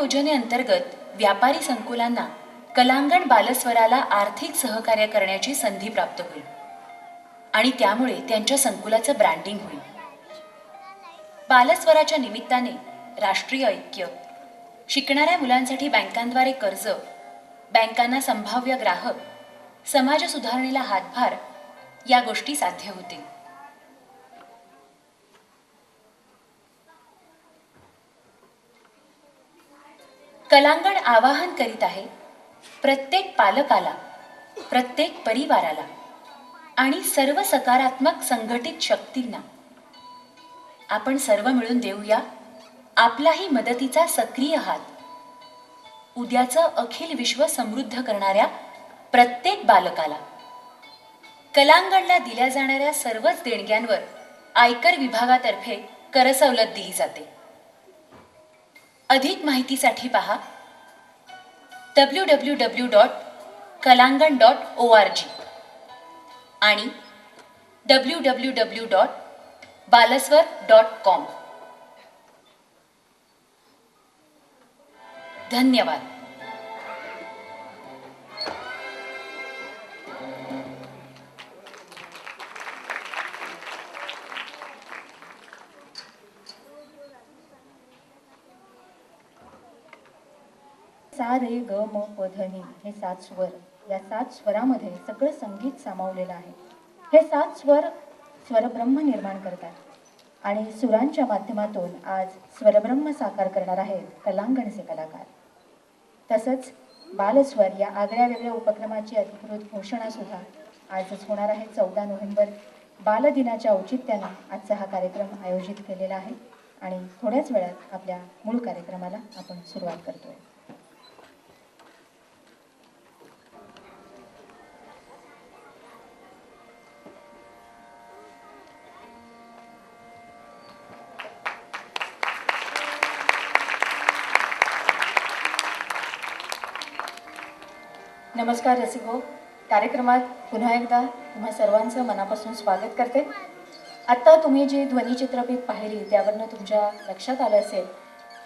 योजनेअंतर्गत व्यापारी संकुलांना कलांगण बालस्वराला आर्थिक सहकार्य करण्याची संधी प्राप्त होईल आणि त्यामुळे त्यांच्या संकुलाचं ब्रँडिंग होईल. बालस्वराच्या निमित्ताने राष्ट्रीय ऐक्य, शिकणाऱ्या मुलांसाठी बँकांद्वारे कर्ज, बँकांना संभाव्य ग्राहक, समाज सुधारणेला हातभार या गोष्टी साध्य होतील. कलांगण आवाहन करीत आहे प्रत्येक पालकाला, प्रत्येक परिवाराला आणि सर्व सकारात्मक संघटित शक्तींना, आपण सर्व मिळून देऊया आपलाही मदतीचा सक्रिय हात. उद्याचं अखिल विश्व समृद्ध करणाऱ्या प्रत्येक बालकाला. कलांगणला दिल्या जाणाऱ्या सर्वच देणग्यांवर आयकर विभागातर्फे करसवलत दिली जाते. अधिक माहितीसाठी पहा www.kalangan.org आणि www.balaswar.com. धन्यवाद. सा रे ग म प ध नि हे 7 स्वर, या 7 स्वरामध्ये सगळं संगीत सामावलेलं आहे. हे 7 स्वर स्वरब्रह्म निर्माण करतात आणि सुरांच्या माध्यमातून आज स्वरब्रह्म साकार करणार आहेत कलांगणचे कलाकार. तसंच बालस्वर या आगळ्या वेगळ्या उपक्रमाची अधिकृत घोषणा सुद्धा आजच होणार आहे. 14 नोव्हेंबर बालदिनाच्या औचित्यानं आजचा हा कार्यक्रम आयोजित केलेला आहे आणि थोड्याच वेळात आपल्या मूळ कार्यक्रमाला आपण सुरुवात करतोय. नमस्कार रसिको, कार्यक्रमात पुन्हा एकदा तुम्हा सर्वांचं मनापासून स्वागत करते. आत्ता तुम्ही जी ध्वनिचित्रफीत पाहिली त्यावरनं तुमच्या लक्षात आलं असेल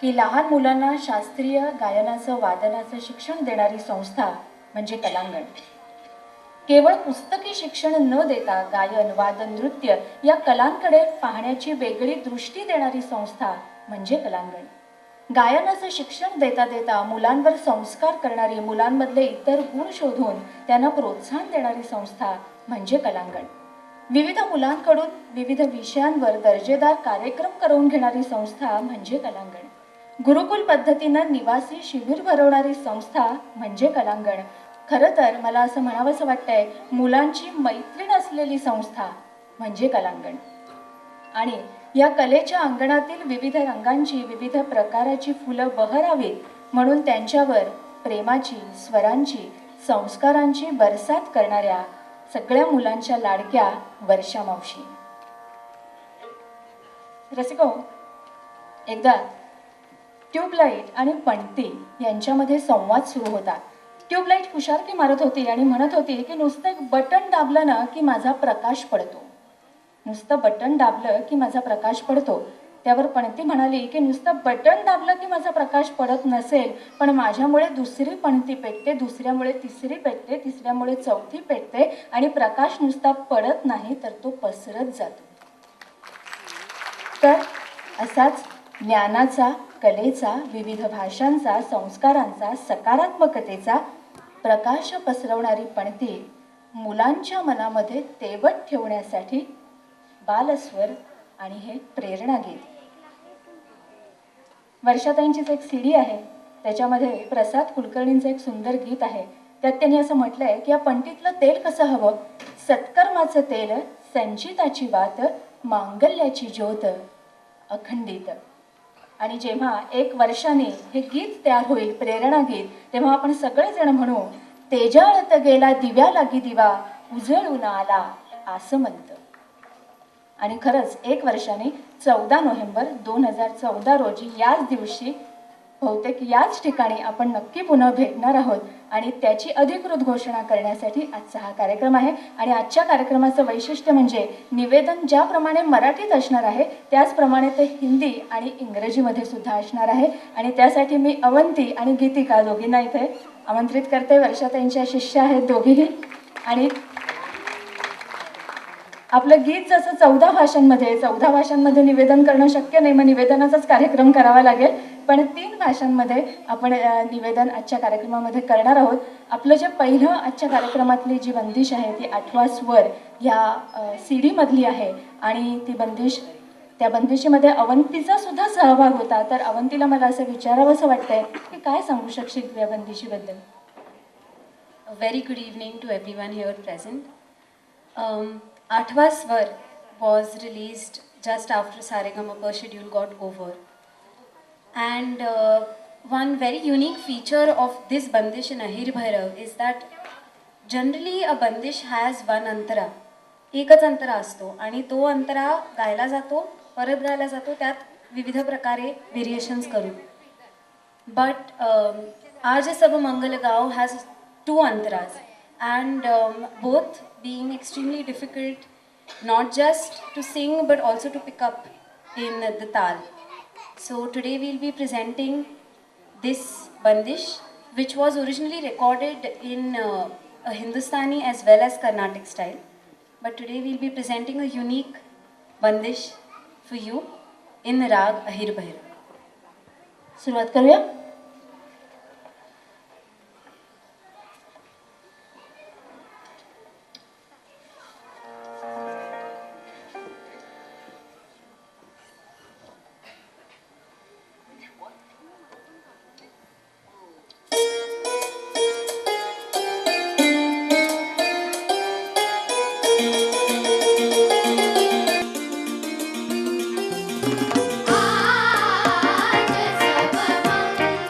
की लहान मुलांना शास्त्रीय गायनाचं, वादनाचं शिक्षण देणारी संस्था म्हणजे कलांगण. केवळ पुस्तकी शिक्षण न देता गायन, वादन, नृत्य या कलांकडे पाहण्याची वेगळी दृष्टी देणारी संस्था म्हणजे कलांगण. गायनाचं शिक्षण देता देता मुलांवर संस्कार करणारी, मुलांमधले इतर गुण शोधून त्यांना प्रोत्साहन देणारी संस्था म्हणजे कलांगण. विविध मुलांकडून विविध विषयांवर दर्जेदार कार्यक्रम करवून घेणारी संस्था म्हणजे कलांगण. गुरुकुल पद्धतीनं निवासी शिबिर भरवणारी संस्था म्हणजे कलांगण. खरं तर मला असं म्हणावंसं वाटतंय, मुलांची मैत्रीण असलेली संस्था म्हणजे कलांगण. आणि या कलेच्या अंगणातील विविध रंगांची, विविध प्रकाराची फुलं बहरावीत म्हणून त्यांच्यावर प्रेमाची, स्वरांची, संस्कारांची बरसात करणाऱ्या सगळ्या मुलांच्या लाडक्या वर्षा मावशी. रसिको, एकदा ट्यूबलाईट आणि पणती यांच्यामध्ये संवाद सुरू होता. ट्यूबलाईट हुशारकी मारत होती आणि म्हणत होती की नुसतं एक बटन दाबलं ना की माझा प्रकाश पडतो. नुसतं बटन दाबलं की माझा प्रकाश पडतो. त्यावर पणती म्हणाली की नुसतं बटन दाबलं की माझा प्रकाश पडत नसेल, पण माझ्यामुळे दुसरी पणती पेटते, दुसऱ्यामुळे तिसरी पेटते, तिसऱ्यामुळे चौथी पेटते आणि प्रकाश नुसता पडत नाही तर तो पसरत जातो. तर असाच ज्ञानाचा, कलेचा, विविध भाषांचा, संस्कारांचा, सकारात्मकतेचा प्रकाश पसरवणारी पणती मुलांच्या मनामध्ये तेवत ठेवण्यासाठी बालस्वर आणि हे प्रेरणा गीत. वर्षाताईंचीच एक CD आहे, त्याच्यामध्ये प्रसाद कुलकर्णींचं एक सुंदर गीत आहे. त्यात त्यांनी असं म्हटलंय की या पणतीतलं तेल कसं हवं, सत्कर्माचं तेल, संचिताची वात, मांगल्याची ज्योत अखंडित. आणि जेव्हा 1 वर्षाने हे गीत तयार होईल, प्रेरणा गीत, तेव्हा आपण सगळेजण म्हणू, तेजाळत गेला दिव्या लागी दिवा, उजळून आला आसमंत. आणि खरंच 1 वर्षाने 14 नोव्हेंबर 2014 रोजी याच दिवशी बहुतेक याच ठिकाणी आपण नक्की पुन्हा भेटणार आहोत आणि त्याची अधिकृत घोषणा करण्यासाठी आजचा हा कार्यक्रम आहे. आणि आजच्या कार्यक्रमाचं वैशिष्ट्य म्हणजे निवेदन ज्याप्रमाणे मराठीत असणार आहे त्याचप्रमाणे ते हिंदी आणि इंग्रजीमध्ये सुद्धा असणार आहे. आणि त्यासाठी मी अवंती आणि गीतिका दोघींना इथे आमंत्रित करते. वर्षाताईंच्या शिष्य आहेत दोघीही. आणि आपलं गीत जसं 14 भाषांमध्ये निवेदन करणं शक्य नाही, मग निवेदनाचाच कार्यक्रम करावा लागेल. पण 3 भाषांमध्ये आपण निवेदन आजच्या कार्यक्रमामध्ये करणार आहोत. आपलं जे पहिलं आजच्या कार्यक्रमातली जी बंदिश आहे ती 8वा स्वर ह्या CD मधली आहे. आणि ती बंदिश, त्या बंदिशीमध्ये अवंतीचा सुद्धा सहभाग होता. तर अवंतीला मला असं विचारावंसं वाटतंय की काय सांगू शकशील या बंदिशीबद्दल? A very good evening to everyone here present. Athwa Swar was released just after Saregama schedule got over. And one very unique feature of this Bandish in Ahir Bhairav is that generally a Bandish has one antara. एकच अंतरा असतो आणि तो अंतरा गायला जातो, परत गायला जातो, त्यात विविध प्रकारे व्हेरिएशन्स करून. बट आज सब मंगल गाव has 2 antaras and both being extremely difficult, not just to sing but also to pick up in the tal. So today we'll be presenting this bandish, which was originally recorded in a Hindustani as well as Carnatic style. But today we'll be presenting a unique bandish for you in Rag Ahir Bhairav. सुरुवात करूया. आज सब मंगल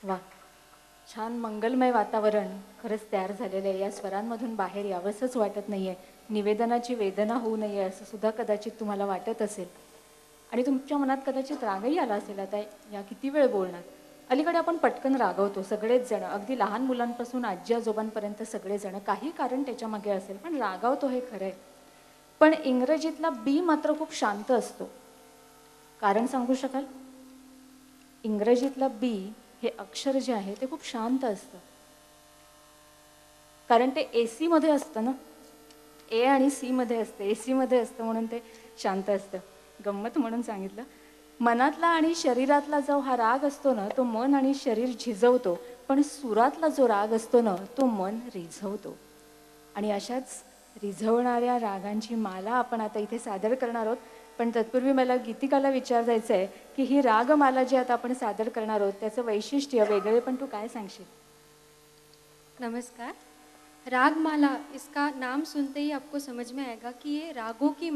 वा, छान मंगलमय वातावरण खरंच तयार झालेलं आहे. या स्वरांमधून बाहेर यावंसंच वाटत नाही आहे. निवेदनाची वेदना होऊ नये असं सुद्धा कदाचित तुम्हाला वाटत असेल आणि तुमच्या मनात कदाचित रागही आला असेल. आता या किती वेळ बोलणार. अलीकडे आपण पटकन रागवतो सगळेच जण, अगदी लहान मुलांपासून आजी आजोबांपर्यंत सगळेजण. काही कारण त्याच्यामागे असेल पण रागावतो हे खरं आहे. पण इंग्रजीतला बी मात्र खूप शांत असतो. कारण सांगू शकाल? इंग्रजीतला बी हे अक्षर जे आहे ते खूप शांत असतं. कारण ते AC मध्ये असतं ना, ए आणि सी मध्ये असते, AC मध्ये असतं म्हणून ते शांत असतं. गंमत म्हणून सांगितलं. मनातला आणि शरीरातला जो हा राग असतो ना, तो मन आणि शरीर झिजवतो, पण सुरातला जो राग असतो ना, तो मन रिझवतो. आणि अशाच रिझवणाऱ्या रागांची माला आपण आता इथे सादर करणार आहोत. पण तत्पूर्वी मला गीतिकाला विचारायचं आहे की ही रागमाला जी आता आपण सादर करणार आहोत त्याचं वैशिष्ट्य वेगळे पण तू काय सांगशील? नमस्कार। रागमाला, इसका नाम सुनते ही आपको समझ में आएगा कि ये रागों की